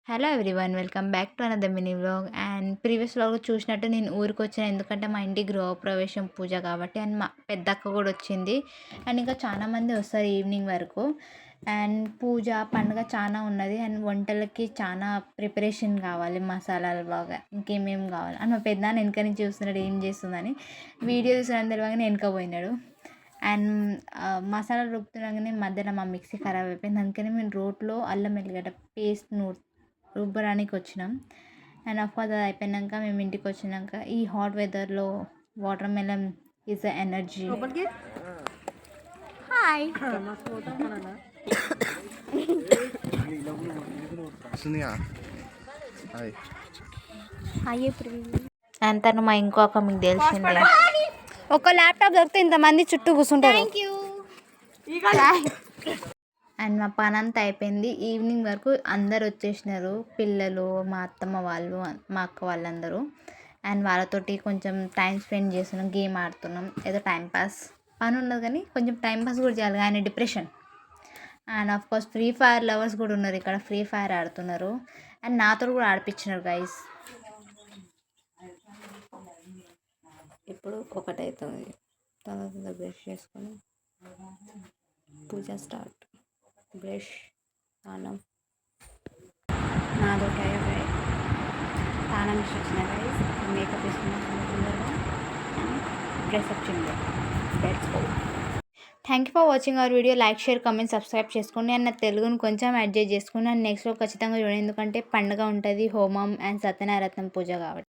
Hello everyone, welcome back to another mini vlog. And previous వ్లాగ్లో చూసినట్టు నేను ఊరికి వచ్చిన, ఎందుకంటే మా ఇంటి గృహప్రవేశం పూజ కాబట్టి. అండ్ మా పెద్దక్క కూడా వచ్చింది. అండ్ ఇంకా చాలామంది వస్తారు ఈవినింగ్ వరకు. అండ్ పూజ పండుగ చాలా ఉన్నది. అండ్ వంటలకి చాలా ప్రిపరేషన్ కావాలి, మసాలాలు బాగా ఇంకేమేమి కావాలి అని మా పెద్దనాన్న వెనక నుంచి చూస్తున్నాడు ఏం చేస్తుందని. వీడియో చూసిన తెలియగానే వెనక పోయినాడు. అండ్ మసాలా రుబ్బుతుండగానే మధ్యలో మా మిక్సీ ఖరాబ్ అయిపోయింది. అందుకని మేము రోట్లో అల్లం ఎల్లిగడ్డ పేస్ట్ రుబ్బడానికి వచ్చినాం. అండ్ అఫ్కోర్స్ అది అయిపోయాక మేము ఇంటికి వచ్చినాక ఈ హాట్ వెదర్లో watermelon is a energy. Hi and తను మా ఇంకొక మీకు తెలిసిందే. ఒక ల్యాప్టాప్ దొరికితే ఇంతమంది చుట్టూ కూర్చుంటారు. అండ్ మా పని అంతా అయిపోయింది. ఈవినింగ్ వరకు అందరు వచ్చేసినారు, పిల్లలు, మా అత్తమ్మ వాళ్ళు, మా అక్క వాళ్ళందరూ. అండ్ వాళ్ళతోటి కొంచెం టైం స్పెండ్ చేస్తున్నాం, గేమ్ ఆడుతున్నాం, ఏదో టైంపాస్. పని ఉన్నది కానీ కొంచెం టైంపాస్ కూడా చేయాలి కానీ depression. And of course free fire lovers కూడా ఉన్నారు ఇక్కడ, ఫ్రీ ఫైర్ ఆడుతున్నారు. అండ్ నాతో కూడా ఆడిపించినారు గైస్. ఇప్పుడు 1 అవుతుంది, తర్వాత బ్రష్ చేసుకొని పూజ స్టార్ట్. బ్రష్, స్నానం, నాదొక స్నానం వచ్చిన రైస్, మేకప్ వేసుకున్న తొందరగా డ్రెస్ వచ్చింది. Thank you for watching our video. Like, share, comment, subscribe చేసుకోండి. అండ్ నా తెలుగును కొంచెం అడ్జస్ట్ చేసుకుని అండ్ నెక్స్ట్లో ఖచ్చితంగా చూడండి, ఎందుకంటే పండుగ ఉంటుంది, హోమం అండ్ సత్యనారాయణ పూజ కాబట్టి.